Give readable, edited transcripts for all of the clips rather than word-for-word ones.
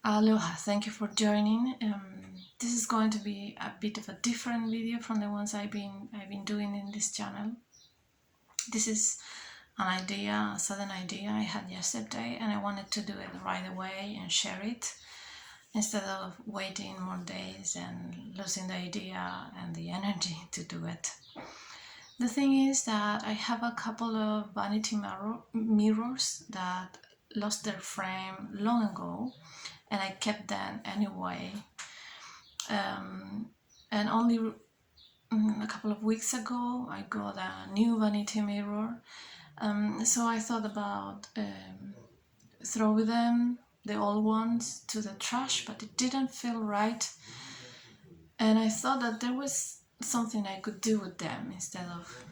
Aloha, thank you for joining. This is going to be a bit of a different video from the ones I've been doing in this channel. This is an idea, a sudden idea I had yesterday, and I wanted to do it right away and share it instead of waiting more days and losing the idea and the energy to do it. The thing is that I have a couple of vanity mirrors that lost their frame long ago, and I kept them anyway. And only a couple of weeks ago I got a new vanity mirror, so I thought about throwing them, the old ones, to the trash, but it didn't feel right, and I thought that there was something I could do with them instead of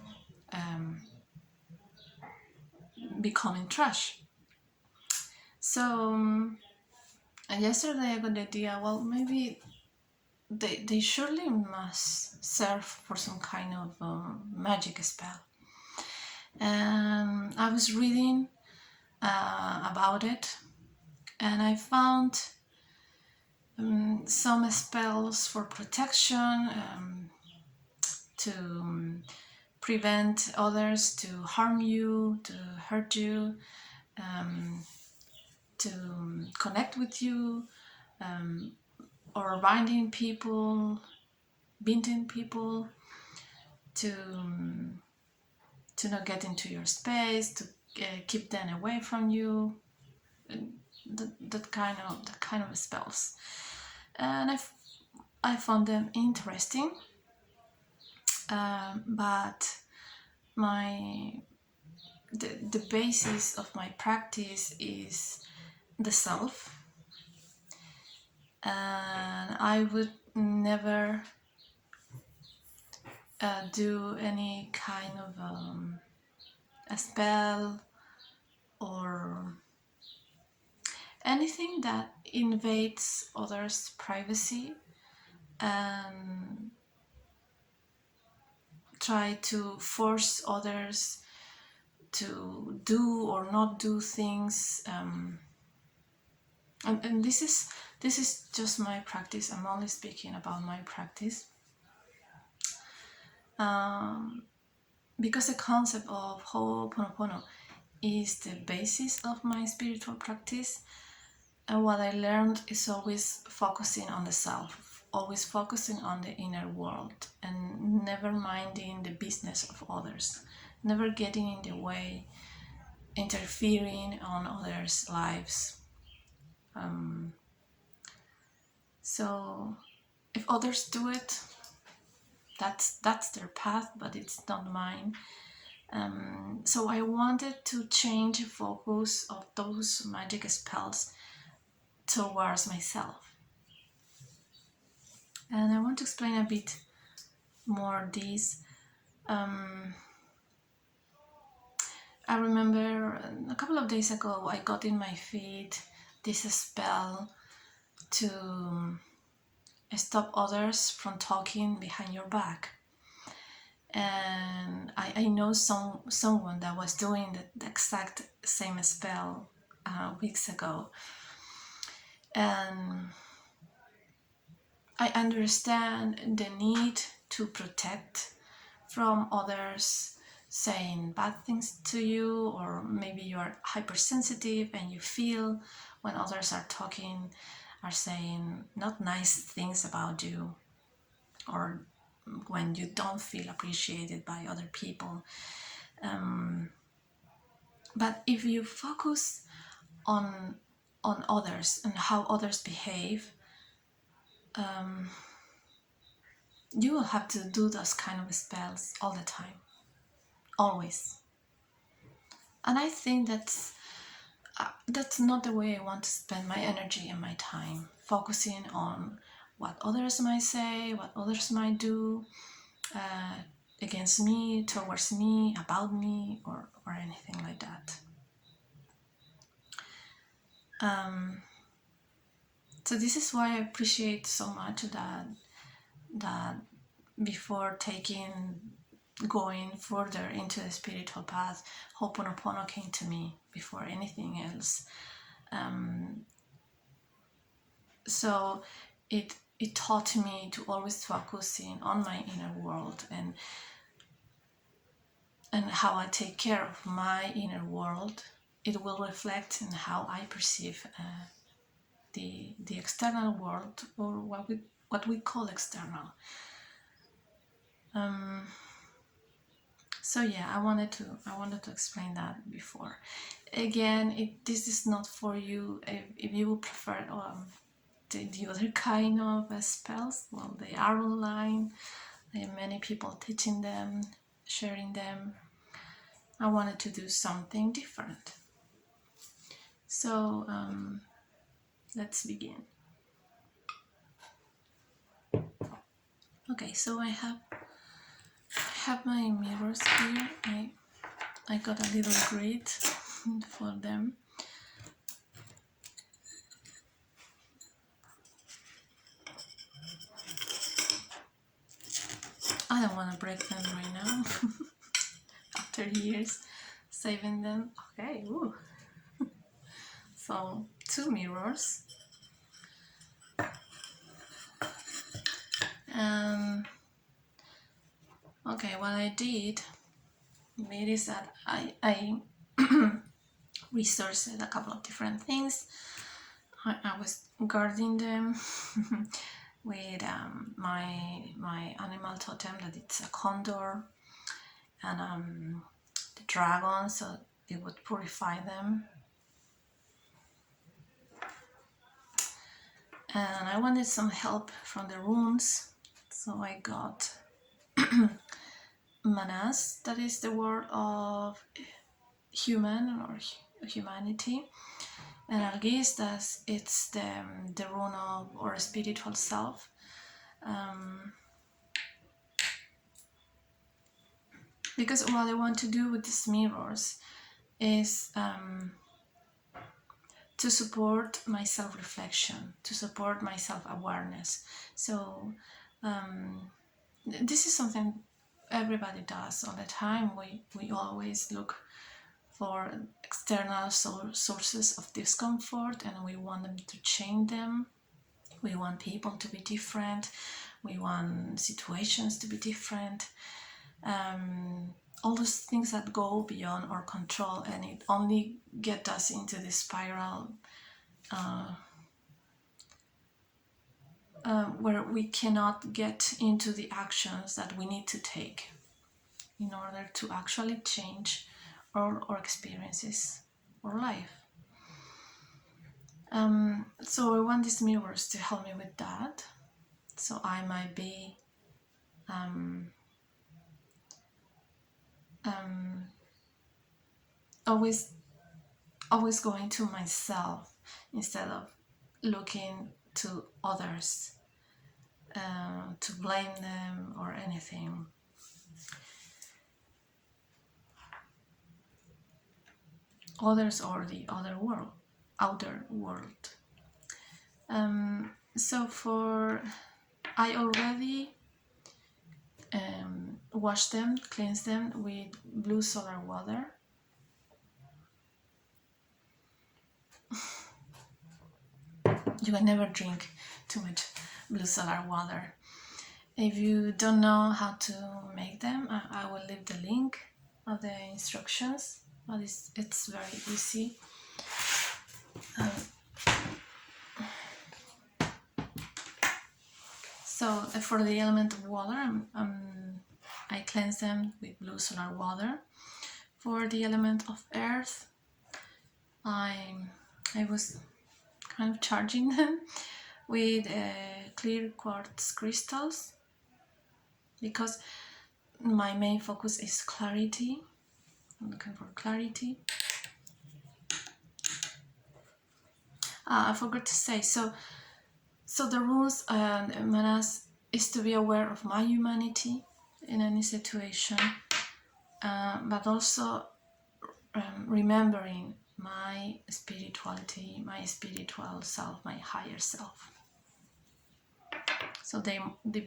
becoming trash. So yesterday I got the idea, well, maybe they surely must serve for some kind of magic spell. And I was reading about it, and I found some spells for protection, to prevent others to harm you, to hurt you, to connect with you, or binding people, to not get into your space, to keep them away from you, that kind of spells. And I found them interesting, but the basis of my practice is the self, and I would never do any kind of a spell or anything that invades others' privacy and try to force others to do or not do things. And this is just my practice. I'm only speaking about my practice, because the concept of Ho'oponopono is the basis of my spiritual practice. And what I learned is always focusing on the self, always focusing on the inner world, and never minding the business of others, never getting in the way, interfering on others' lives. So if others do it, that's their path, but it's not mine. So I wanted to change the focus of those magic spells towards myself. And I want to explain a bit more this. I remember a couple of days ago I got in my feed this spell to stop others from talking behind your back. And I know someone that was doing the exact same spell weeks ago, and I understand the need to protect from others saying bad things to you, or maybe you are hypersensitive and you feel when others are talking, are saying not nice things about you, or when you don't feel appreciated by other people. But if you focus on others and how others behave, you will have to do those kind of spells all the time, always. And I think that's not the way I want to spend my energy and my time, focusing on what others might say, what others might do against me, towards me, about me, or anything like that. So this is why I appreciate so much that before going further into the spiritual path, Ho'oponopono came to me before anything else. So it taught me to always focus in on my inner world, and how I take care of my inner world. It will reflect in how I perceive the external world, or what we call external. So yeah, I wanted to explain that before. Again, this is not for you if you would prefer the other kind of spells. Well, they are online. There are many people teaching them, sharing them. I wanted to do something different. So let's begin. Okay, so I have my mirrors here. I got a little grid for them. I don't want to break them right now. After years saving them. Okay, ooh. So 2 mirrors. Okay, what I did is that I researched a couple of different things. I was guarding them with my animal totem, that it's a condor, and the dragon, so it would purify them. And I wanted some help from the runes, so I got Mannaz, that is the word of human or humanity, and Algiz, it's the rune of our spiritual self. Because what I want to do with these mirrors is to support my self-reflection, to support my self-awareness. So this is something everybody does all the time. We always look for external sources of discomfort, and we want them to change them. We want people to be different. We want situations to be different. All those things that go beyond our control, and it only gets us into this spiral where we cannot get into the actions that we need to take in order to actually change our experiences or life. So I want these mirrors to help me with that. So I might be always going to myself instead of looking to others to blame them or anything. Others or the outer world. So I already wash them, cleanse them with blue solar water. You can never drink too much blue solar water. If you don't know how to make them, I will leave the link of the instructions, but it's very easy. So for the element of water, I cleanse them with blue solar water. For the element of earth, I was kind of charging them with clear quartz crystals, because my main focus is clarity. I'm looking for clarity. I forgot to say, so the rules and Mannaz is to be aware of my humanity in any situation, but also remembering my spirituality, my spiritual self, my higher self. So they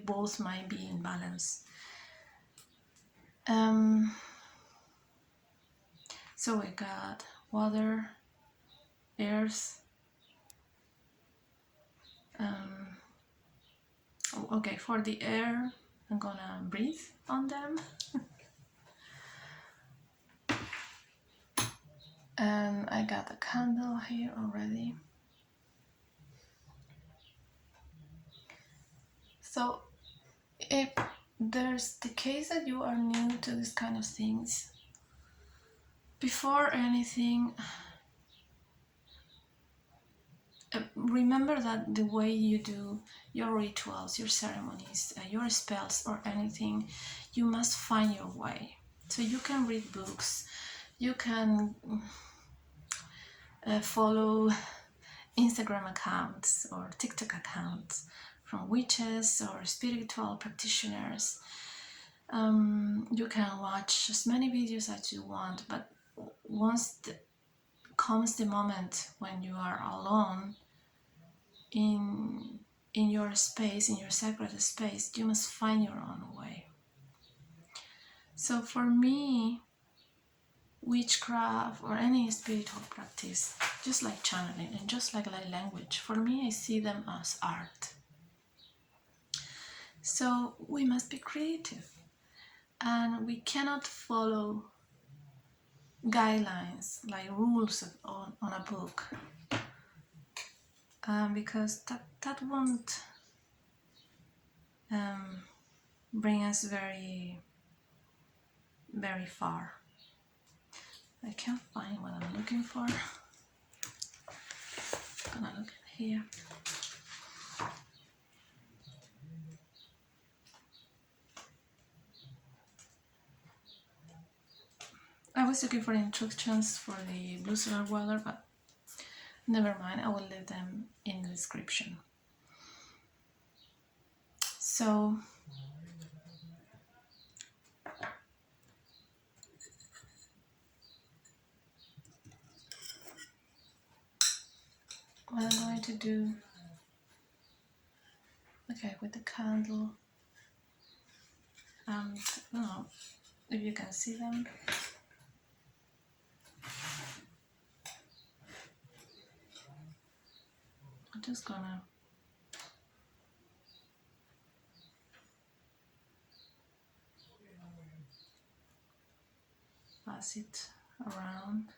both might be in balance. So we got water, earth, okay, for the air, I'm gonna breathe on them. And I got a candle here already. So if there's the case that you are new to this kind of things, before anything, remember that the way you do your rituals, your ceremonies, your spells or anything, you must find your way. So you can read books, you can follow Instagram accounts or TikTok accounts from witches or spiritual practitioners. You can watch as many videos as you want, but once comes the moment when you are alone in your space, in your sacred space, you must find your own way. So for me, witchcraft or any spiritual practice, just like channeling and just like light language, for me I see them as art. So we must be creative, and we cannot follow guidelines like rules on a book, because that won't bring us very far. I can't find what I'm looking for. I'm gonna look here. I was looking for instructions for the blue solar water, but never mind, I will leave them in the description. So what I'm going to do, okay, with the candle, I don't know if you can see them. I'm just gonna pass it around.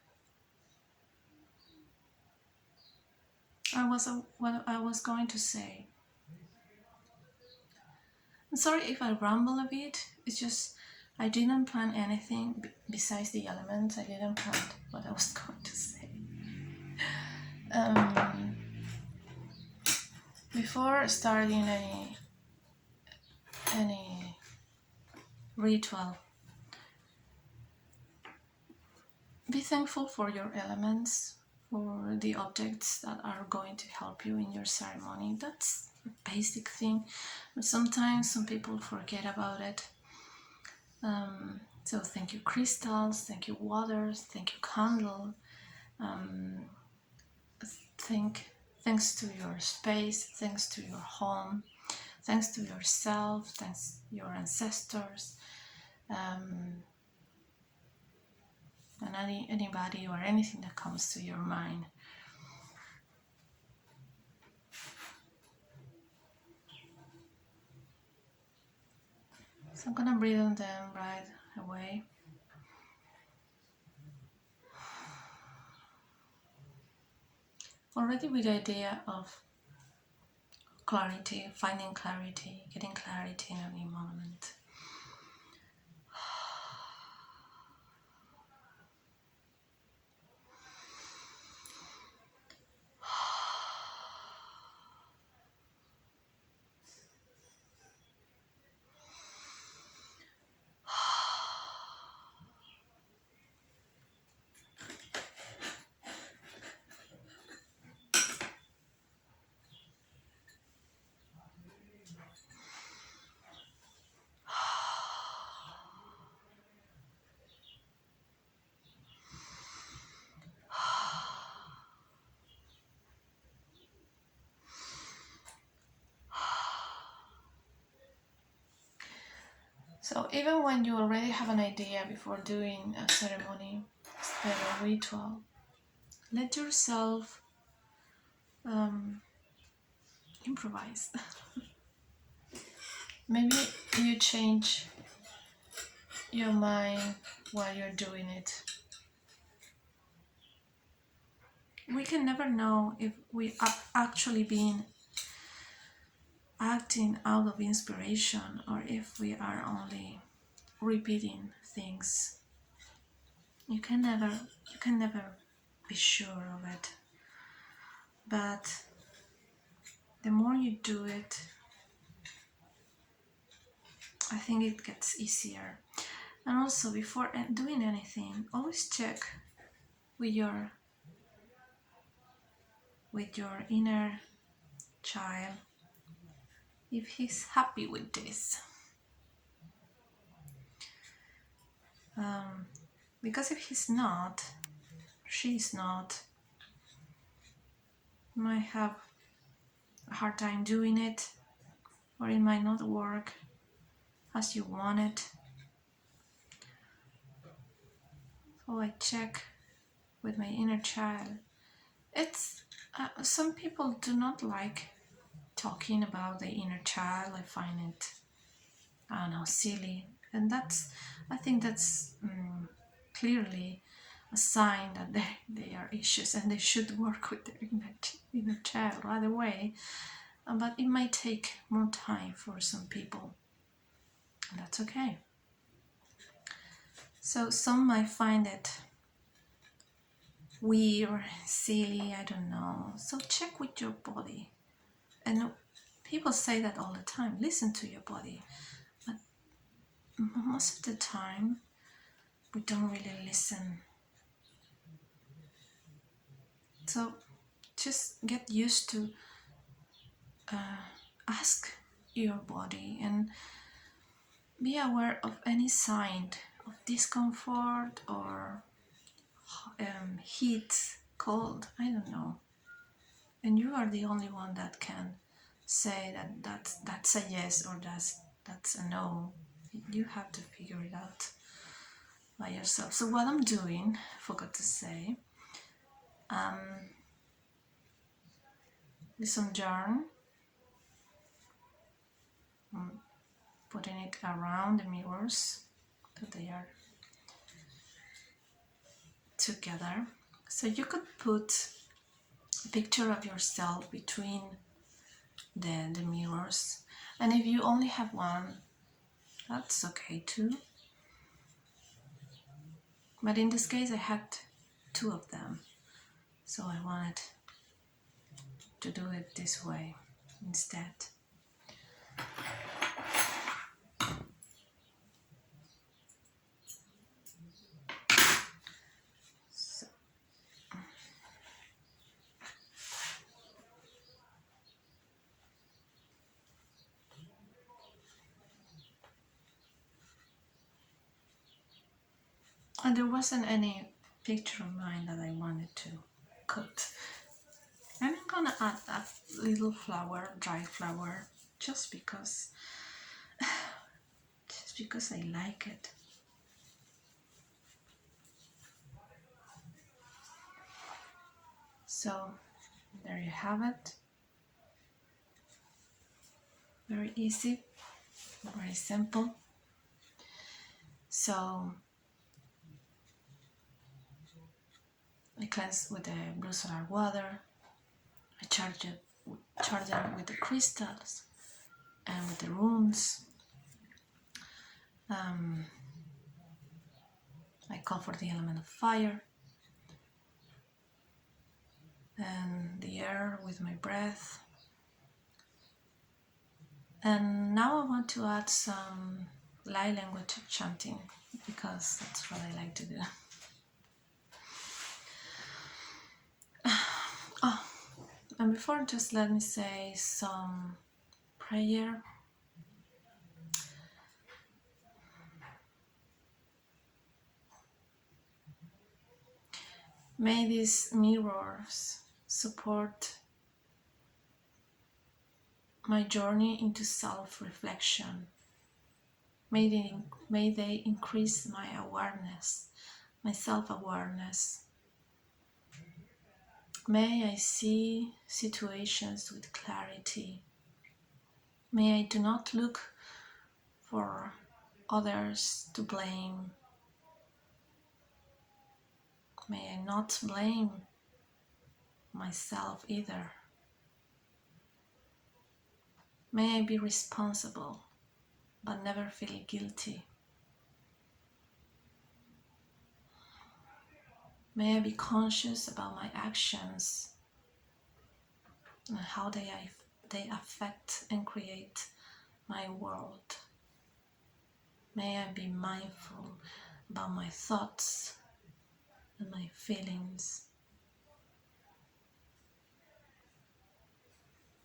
What I was going to say. I'm sorry if I ramble a bit. It's just I didn't plan anything besides the elements. I didn't plan what I was going to say. Before starting any ritual, be thankful for your elements, for the objects that are going to help you in your ceremony. That's a basic thing, but sometimes some people forget about it. So thank you crystals, thank you waters, thank you candle. Thanks to your space, thanks to your home, thanks to yourself, thanks to your ancestors, and anybody or anything that comes to your mind. So I'm gonna breathe on them right away. Already with the idea of clarity, finding clarity, getting clarity in any moment. So even when you already have an idea before doing a ceremony, spell or ritual, let yourself improvise. maybe you change your mind while you're doing it. We can never know if we are actually being acting out of inspiration or if we are only repeating things. You can never be sure of it. But the more you do it, I think it gets easier. And also, before doing anything, always check with your inner child if he's happy with this. Because if he's not, she's not, you might have a hard time doing it, or it might not work as you want it. So I check with my inner child. It's some people do not like talking about the inner child. I find it, I don't know, silly, and I think that's clearly a sign that they are issues and they should work with their inner child right away. But it might take more time for some people, and that's okay. So some might find it weird, silly, I don't know. So check with your body. And people say that all the time, listen to your body. But most of the time, we don't really listen. So just get used to ask your body and be aware of any sign of discomfort or heat, cold, I don't know. And you are the only one that can say that's a yes or that's a no. You have to figure it out by yourself. So what I'm doing, I forgot to say, with some yarn, I'm putting it around the mirrors so they are together. So you could put a picture of yourself between the mirrors, and if you only have one, that's okay too. But in this case I had two of them, so I wanted to do it this way instead. So. And there wasn't any picture of mine that I wanted to cut. And I'm gonna add a little flower, dry flower, just because I like it. So there you have it. Very easy, very simple. So I cleanse with the blue solar water. I charge them with the crystals and with the runes. I call for the element of fire and the air with my breath. And now I want to add some light language chanting because that's what I like to do. Oh, and before, just let me say some prayer. May these mirrors support my journey into self-reflection. May they increase my awareness, my self-awareness. May I see situations with clarity. May I do not look for others to blame. May I not blame myself either. May I be responsible, but never feel guilty. May I be conscious about my actions and how they affect and create my world. May I be mindful about my thoughts and my feelings.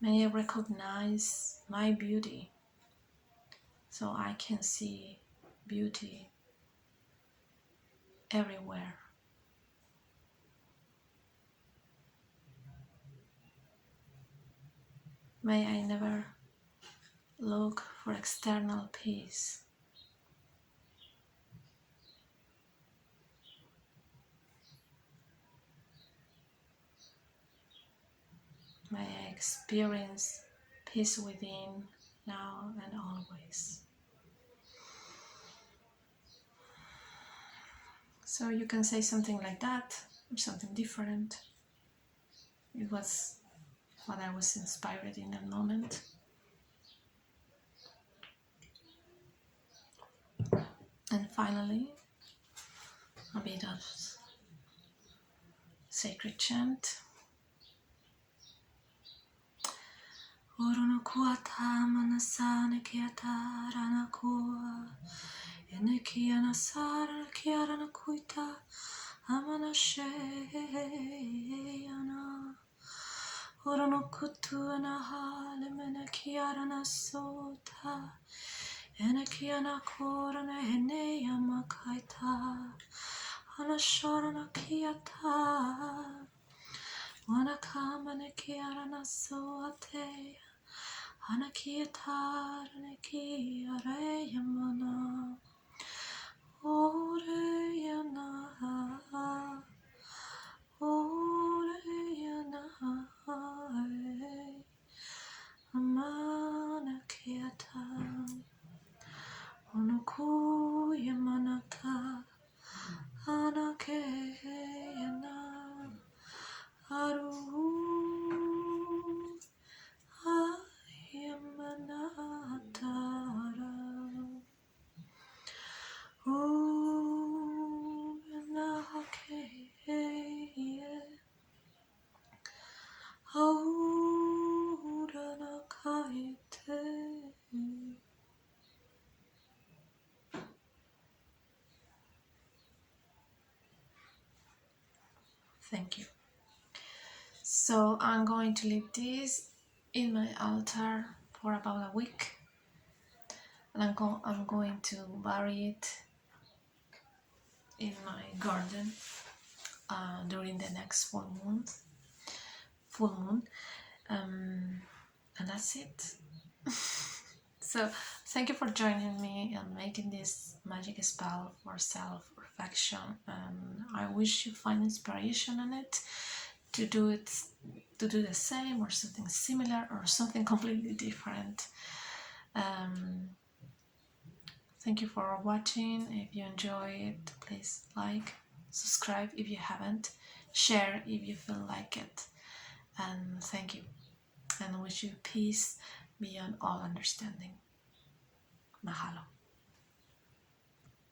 May I recognize my beauty so I can see beauty everywhere. May I never look for external peace. May I experience peace within now and always. So you can say something like that or something different. It was what I was inspired in that moment. And finally, a bit of sacred chant. Orono kuata manasane kiata rana kua ene kiana sara kiara kuita amana sheyana orono kutu ana hale mena kiara na sota ene kiana korana ene yamakaita ana shorana kiata wana kamane kiara na soate Anakiatara nekiare yamana ore yana amana kiata onuku yamanata anake yana aru Thank you. So I'm going to leave this in my altar for about a week, and I'm going to bury it in my garden during the next full moon, and that's it. So thank you for joining me and making this magic spell for self-reflection, and I wish you find inspiration in it to do the same or something similar or something completely different. Thank you for watching. If you enjoy it, please like, subscribe if you haven't, share if you feel like it, and thank you, and wish you peace beyond all understanding. Mahalo.